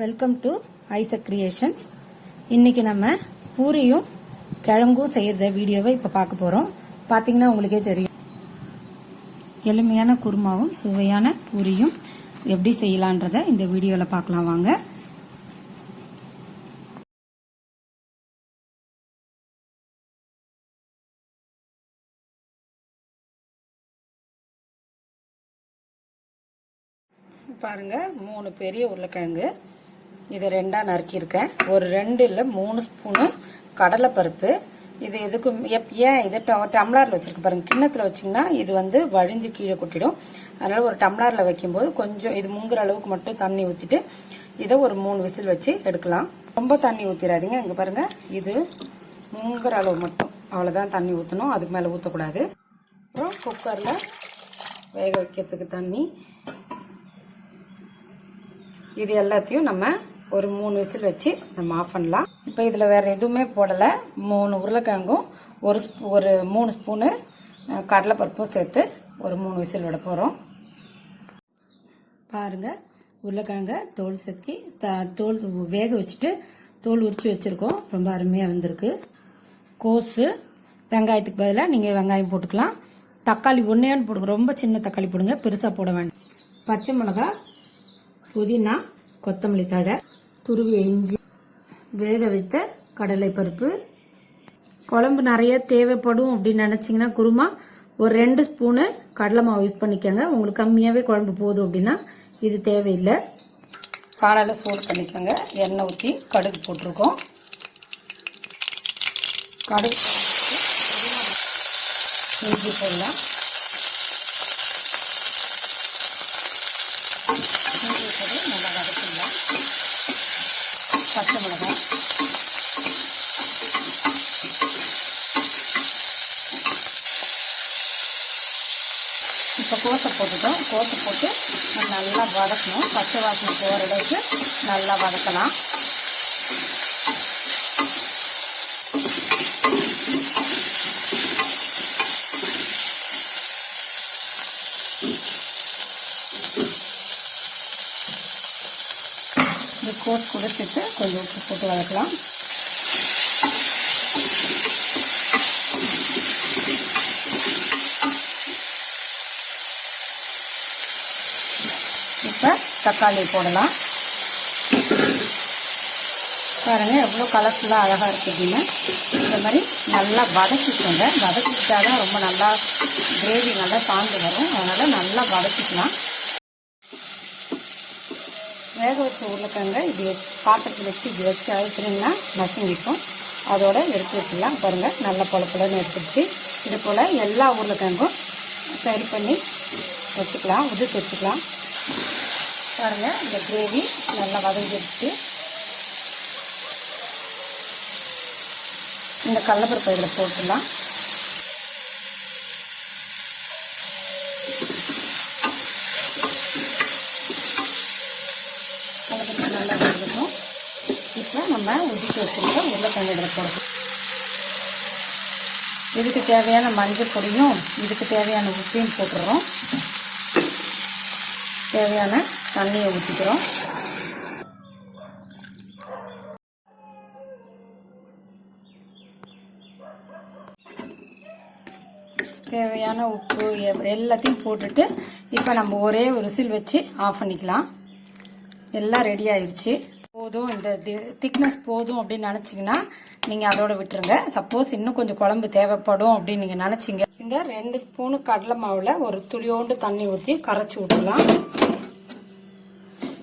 Welcome to Isaac creations. இன்னைக்கு நம்ம பூரியும் கிழங்கும் செய்யறத வீடியோவை இப்ப பார்க்க போறோம். பாத்தீங்கன்னா உங்களுக்கே தெரியும், எளிமையான குருமாவும் சுவையான பூரியும் எப்படி செய்யலான்றத இந்த வீடியோல பார்க்கலாம் வாங்க. பாருங்க, 3 பெரிய உருளைக்கிழங்கு இதை 2ஆ நறுக்கியிருக்கேன். ஒரு 2 இல்ல 3 ஸ்பூனு கடலைப்பருப்பு. இது எதுக்கும் ஏன் இது டம்ளர்ல வச்சிருக்கு பாருங்க. கிண்ணத்துல வச்சிங்கன்னா இது வழிஞ்சு கீழே கொட்டிடும். அதனால ஒரு டம்ளர்ல வைக்கும்போது கொஞ்சம் இது முங்குற அளவுக்கு மட்டும் தண்ணி ஊற்றிட்டு இதை ஒரு 3 விசில் வச்சு எடுக்கலாம். ரொம்ப தண்ணி ஊற்றிடாதீங்க. இங்க பாருங்க, இது முங்குற அளவு மட்டும், அவ்வளவுதான் தண்ணி ஊற்றணும். அதுக்கு மேல ஊற்றக்கூடாது. அப்புறம் குக்கர்ல வேக வைக்கிறதுக்கு தண்ணி, இது எல்லாத்தையும் நம்ம ஒரு 3 விசில் வச்சு நம்ம ஆஃப் பண்ணலாம். இப்போ இதில் வேற எதுவுமே போடலை. 3 உருளைக்கிழங்கும் ஒரு 3 ஸ்பூனு கடலைப்பருப்பும் சேர்த்து ஒரு 3 விசில் விட போகிறோம். பாருங்க, உருளைக்கிழங்க தோல் செத்தி தோல் வேக வச்சுட்டு தோல் உரிச்சு வச்சிருக்கோம். ரொம்ப அருமையாக வந்திருக்கு. கோஸு, வெங்காயத்துக்கு பதிலாக நீங்கள் வெங்காயம் போட்டுக்கலாம். தக்காளி ஒன்னேன்னு போடுங்க. ரொம்ப சின்ன தக்காளி போடுங்க, பெருசாக போட வேண்டாம். பச்சை மிளகாய், புதினா, கொத்தமல்லி தழை, துருவிய இஞ்சி, வேக வைத்த கடலை பருப்பு. குழம்பு நிறைய தேவைப்படும் அப்படின்னு நினைச்சீங்கன்னா குருமா ஒரு 2 ஸ்பூனு கடலை மாவு யூஸ் பண்ணிக்கோங்க. உங்களுக்கு கம்மியாவே குழம்பு போதும் அப்படின்னா இது தேவையில்லை. பானையில சூடு பண்ணிக்கோங்க. எண்ணெய் ஊற்றி கடுகு போட்டிருக்கோம். கடுகு இஞ்சி போடலாம். நல்லா வதக்கிடலாம். பச்சை மிளகாய், இப்போ கோஸை போட்டுட்டோம். கோஸை போட்டு நல்லா வதக்கணும். பச்சை வாசனை போகிற அளவுக்கு நல்லா வதக்கலாம். இந்த கோஸ் கூட சேர்த்து கொஞ்சம் உப்பு போட்டு வதக்கலாம். இப்போ தக்காளி போடலாம். பாருங்க எவ்வளோ கலர்ஃபுல்லாக அழகாக இருக்கு அப்படின்னு. இந்த மாதிரி நல்லா வதக்கிக்கோங்க. வதக்கிட்டாதான் ரொம்ப நல்லா கிரேவி நல்லா சாந்து வரும். அதனால நல்லா வதக்கிக்கலாம். வேக வச்ச உருளைக்கிழங்க இது பாத்திரத்தில் வச்சு இப்படி வச்சு அழுத்தினீங்கன்னா நசுங்கிக்கும். அதோட எடுத்து வச்சுக்கலாம். பாருங்க, நல்லா பொலப்புலன்னு எடுத்துடுச்சு. இது போல் எல்லா உருளைக்கிழங்கும் சரி பண்ணி வச்சுக்கலாம், உதிர்த்து வச்சுக்கலாம். பாருங்க, இந்த கிரேவி நல்லா வதங்கிடுச்சு. இந்த கடலைப்பருப்பு இதில் போட்டுடலாம். நல்லா வதக்கணும். இப்போ நம்ம உதிர்த்து வச்சுருக்க உருளைக்கிழங்கு இதில் போடணும். இதுக்கு தேவையான மஞ்சள் பொடியும் இதுக்கு தேவையான உப்பையும் போட்டுடுறோம். தேவையான தண்ணியை ஊற்றிக்கிறோம். தேவையான உப்பு எல்லாத்தையும் போட்டுட்டு இப்போ நம்ம ஒரே ஒரு விசில் வச்சு ஆஃப் பண்ணிக்கலாம். எல்லாம் ரெடி ஆயிடுச்சு. போதும், இந்த திக்னஸ் போதும் அப்படின்னு நினைச்சீங்கன்னா நீங்க அதோட விட்டுருங்க. சப்போஸ் இன்னும் கொஞ்சம் குழம்பு தேவைப்படும் அப்படின்னு நீங்க நினைச்சீங்க, இந்த 2 ஸ்பூனு கடலை மாவுல ஒரு துளியோண்டு தண்ணி ஊற்றி கரைச்சி விட்டுலாம்.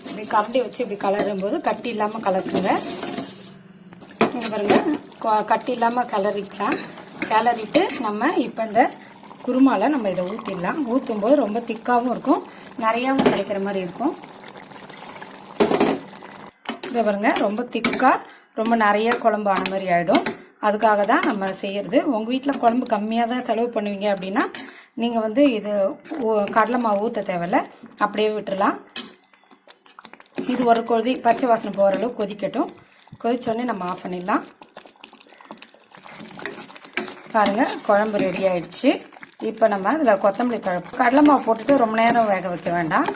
இப்படி கரண்டி வச்சு இப்படி கலரும் போது கட்டி இல்லாம கலக்குங்க. நீங்க பாருங்க, கட்டி இல்லாம கலரிக்கலாம். கிளறிட்டு நம்ம இப்ப இந்த குருமால நம்ம இதை ஊற்றிடலாம். ஊற்றும் போது ரொம்ப திக்காவும் இருக்கும், நிறையாவும் கிடைக்கிற மாதிரி இருக்கும். இதை பாருங்க, ரொம்ப திக்கா ரொம்ப நிறைய குழம்பு ஆன மாதிரி ஆயிடும். அதுக்காக தான் நம்ம செய்யறது. உங்க வீட்டில் குழம்பு கம்மியாக தான் செலவு பண்ணுவீங்க அப்படின்னா நீங்க இது கடலை மாவு ஊற்ற தேவையில்ல, அப்படியே விட்டுறலாம். இது ஒரு கொதி பச்சை வாசனை போகிற அளவு கொதிக்கட்டும். கொதிச்சோடனே நம்ம ஆஃப் பண்ணிடலாம். பாருங்க, குழம்பு ரெடி ஆயிடுச்சு. இப்போ நம்ம இதில் கொத்தமல்லி தழை, கடலை மாவு போட்டுட்டு ரொம்ப நேரம் வேக வைக்க வேண்டாம்.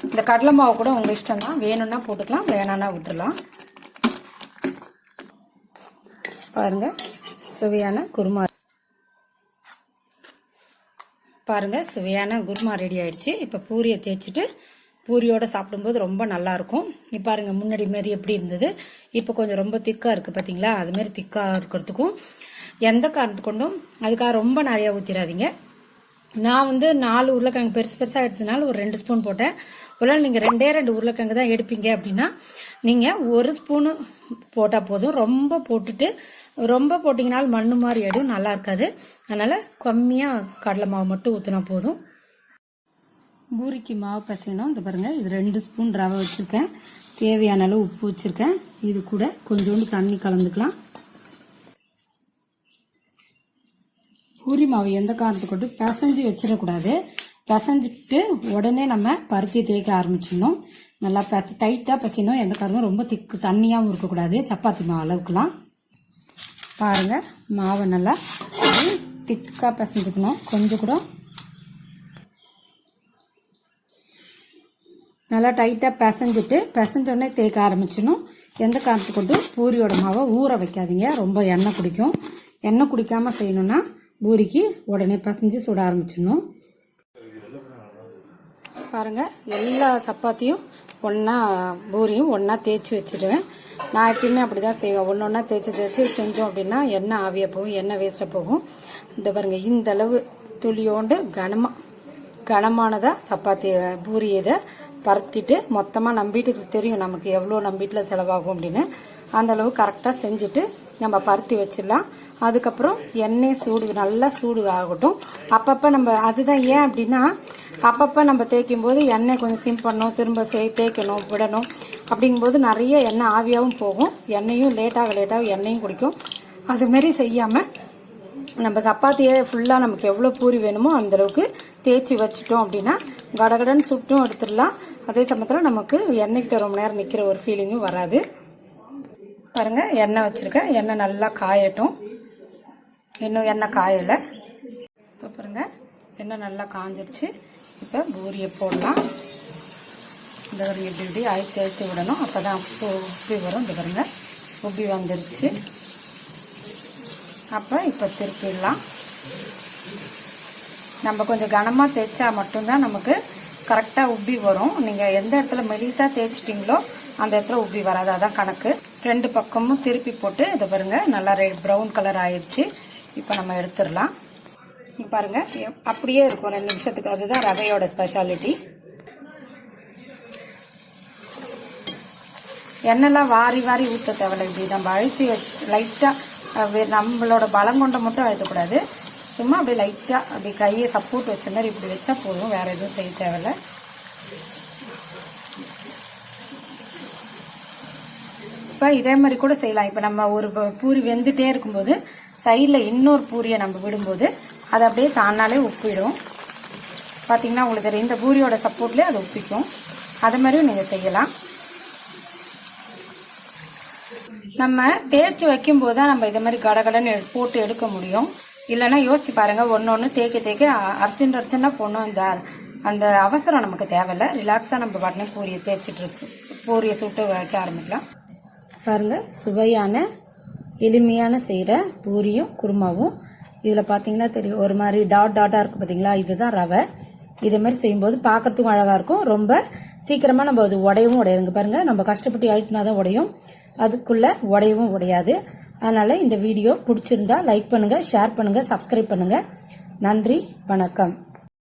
இந்த கடலை மாவு கூட உங்கள் இஷ்டம் தான், வேணும்னா போட்டுக்கலாம், வேணான்னா விட்டுடலாம். பாருங்கள் சுவையான குருமா, பாருங்கள் சுவையான குருமா ரெடி ஆயிடுச்சு. இப்போ பூரியை தேய்ச்சிட்டு பூரியோட சாப்பிடும்போது ரொம்ப நல்லாயிருக்கும். இப்போ பாருங்கள் முன்னாடி மாரி எப்படி இருந்தது, இப்போ கொஞ்சம் ரொம்ப திக்காக இருக்குது பார்த்தீங்களா? அதுமாரி திக்காக இருக்கிறதுக்கும் எந்த காரணத்து கொண்டும் அதுக்காக ரொம்ப நிறையா ஊற்றிடாதீங்க. நான் வந்து 4 உருளைக்கிழங்கு பெருசு பெருசாக எடுத்ததுனால ஒரு 2 ஸ்பூன் போட்டேன். ஒருவேளை நீங்கள் 2 உருளைக்கிழங்கு தான் எடுப்பீங்க அப்படின்னா நீங்கள் 1 ஸ்பூனு போட்டால் போதும். ரொம்ப போட்டிங்கனாலும் மண்ணு மாதிரி ஆகிடும், நல்லா இருக்காது. அதனால் கம்மியாக கடலை மாவு மட்டும் ஊற்றினா போதும். பூரிக்கு மாவு பசையணும். இந்த பாருங்கள், இது 2 ஸ்பூன் ரவை வச்சுருக்கேன், தேவையான அளவு உப்பு வச்சுருக்கேன். இது கூட கொஞ்சோண்டு தண்ணி கலந்துக்கலாம். பூரி மாவு எந்த காரணத்துக்கு கொண்டு பிசைஞ்சு வச்சிடக்கூடாது. பிசைஞ்சிட்டு உடனே நம்ம பருத்தி தேய்க்க ஆரம்பிச்சிடணும். நல்லா டைட்டாக பிசையணும். எந்த காரணம் ரொம்ப திக்கு தண்ணியாகவும் இருக்கக்கூடாது, சப்பாத்தி மாவு அளவுக்குலாம். பாருங்கள் மாவை நல்லா திக்காக பிசைஞ்சுக்கணும். கொஞ்சம் கூட நல்லா டைட்டாக பிசைஞ்சோடனே தேய்க்க ஆரம்பிச்சிடணும். எந்த காரணத்துக்கு கொண்டு பூரியோட மாவை ஊற வைக்காதீங்க, ரொம்ப எண்ணெய் குடிக்கும். எண்ணெய் குடிக்காமல் செய்யணும்னா பூரிக்கு உடனே பிசைஞ்சு சுட ஆரம்பிச்சிடணும். பாருங்கள் எல்லா சப்பாத்தியும் ஒன்றா பூரியும் ஒன்றா தேய்ச்சி வச்சுடுவேன். நான் எப்பயுமே அப்படி தான் செய்வேன். ஒன்றா தேய்ச்சி செஞ்சோம் அப்படின்னா எண்ணெய் ஆவியாக போகும், எண்ணெய் வேஸ்ட்டாக போகும். இந்த பாருங்கள் இந்த அளவு துளியோண்டு கனமானதாக சப்பாத்தி பூரி இதை பருத்திட்டு மொத்தமாக நம்ம வீட்டுக்கு தெரியும் நமக்கு எவ்வளோ நம்ம வீட்டில் செலவாகும் அப்படின்னு. அந்த அளவு கரெக்டாக செஞ்சுட்டு நம்ம பருத்தி வச்சிடலாம். அதுக்கப்புறம் எண்ணெய் நல்லா சூடு ஆகட்டும். அப்பப்போ நம்ம அதுதான் ஏன் அப்படின்னா அப்பப்போ நம்ம தேய்க்கும் போது எண்ணெய் கொஞ்சம் சிம் பண்ணணும், திரும்ப தேய்க்கணும், விடணும். அப்படிங்கும்போது நிறைய எண்ணெய் ஆவியாகவும் போகும், எண்ணெயும் லேட்டாக எண்ணெயும் குடிக்கும். அதுமாரி செய்யாமல் நம்ம சப்பாத்தியை ஃபுல்லாக நமக்கு எவ்வளோ பூரி வேணுமோ அந்தளவுக்கு தேய்ச்சி வச்சுட்டோம் அப்படின்னா கடகடன்னு சுட்டும் எடுத்துடலாம். அதே சமயத்தில் நமக்கு எண்ணெய்கிட்ட ரொம்ப நேரம் நிற்கிற ஒரு ஃபீலிங்கும் வராது. பாருங்கள் எண்ணெய் வச்சுருக்கேன், எண்ணெய் நல்லா காயட்டும். இன்னும் எண்ணெய் காயலை. இப்போ பாருங்கள் எண்ணெய் நல்லா காஞ்சிருச்சு. இப்போ பூரியை போடலாம். இந்த ஒரு இப்படி அழுத்தி விடணும், அப்போ தான் உப்பி வரும். இந்த பாருங்க உப்பி வந்துருச்சு. அப்போ இப்போ திருப்பிடலாம். நம்ம கொஞ்சம் கனமாக தேய்ச்சா மட்டும்தான் நமக்கு கரெக்டாக உப்பி வரும். நீங்கள் எந்த இடத்துல மெலிசாக தேய்ச்சிட்டிங்களோ அந்த இடத்துல உப்பி வராது, அதான் கணக்கு. 2 பக்கமும் திருப்பி போட்டு இதை பாருங்கள் நல்லா ப்ரௌன் கலர் ஆயிடுச்சு. இப்போ நம்ம எடுத்துடலாம். பாருங்கள் அப்படியே இருக்கும் 2 நிமிஷத்துக்கு, அதுதான் ரவையோட ஸ்பெஷாலிட்டி. எண்ணெய்லாம் வாரி ஊற்ற தேவையில்லை. இப்படி நம்ம அழுத்தி லைட்டாக நம்மளோட பலம் கொண்ட மட்டும் அழுத்தக்கூடாது. சும்மா அப்படியே லைட்டாக அப்படி கையை சப்போர்ட் வச்ச மாதிரி இப்படி வச்சா போதும், வேறு எதுவும் செய்ய தேவையில்லை. இப்போ இதே மாதிரி கூட செய்யலாம். இப்போ நம்ம ஒரு பூரி வெந்துட்டே இருக்கும்போது சைடில் இன்னொரு பூரியை நம்ம விடும்போது அது அப்படியே தானாலே உப்பிடும். பார்த்தீங்கன்னா உங்களுக்கு தெரியும், இந்த பூரியோட சப்போர்ட்லேயே அது உப்பிக்கும். அது மாதிரியும் நீங்கள் செய்யலாம். நம்ம தேய்ச்சி வைக்கும்போது தான் நம்ம இதை மாதிரி கடகடன்னு போட்டு எடுக்க முடியும். இல்லைன்னா யோசிச்சு பாருங்கள், ஒன்று தேய்க்க அர்ஜென்ட்டாக போடணும். அந்த அவசரம் நமக்கு தேவையில்லை. ரிலாக்ஸாக நம்ம பாட்டினே பூரியை தேய்ச்சிட்டு இருக்கு, பூரியை சுட்டு வைக்க ஆரம்பிக்கலாம். பாருங்கள் சுவையான எளிமையான செய்கிற பூரியும் குருமாவும். இதில் பார்த்தீங்கன்னா தெரியும் ஒரு மாதிரி டாட்டாக இருக்குது பார்த்தீங்களா, இதுதான் ரவை. இதே மாதிரி செய்யும்போது பார்க்கறதுக்கும் அழகாக இருக்கும். ரொம்ப சீக்கிரமாக நம்ம அது உடையாதுங்க. பாருங்கள் நம்ம கஷ்டப்பட்டு அழுத்தினா தான் உடையும், அதுக்குள்ளே உடையவும் உடையாது. அதனால் இந்த வீடியோ பிடிச்சிருந்தா லைக் பண்ணுங்கள், ஷேர் பண்ணுங்கள், சப்ஸ்கிரைப் பண்ணுங்கள். நன்றி, வணக்கம்.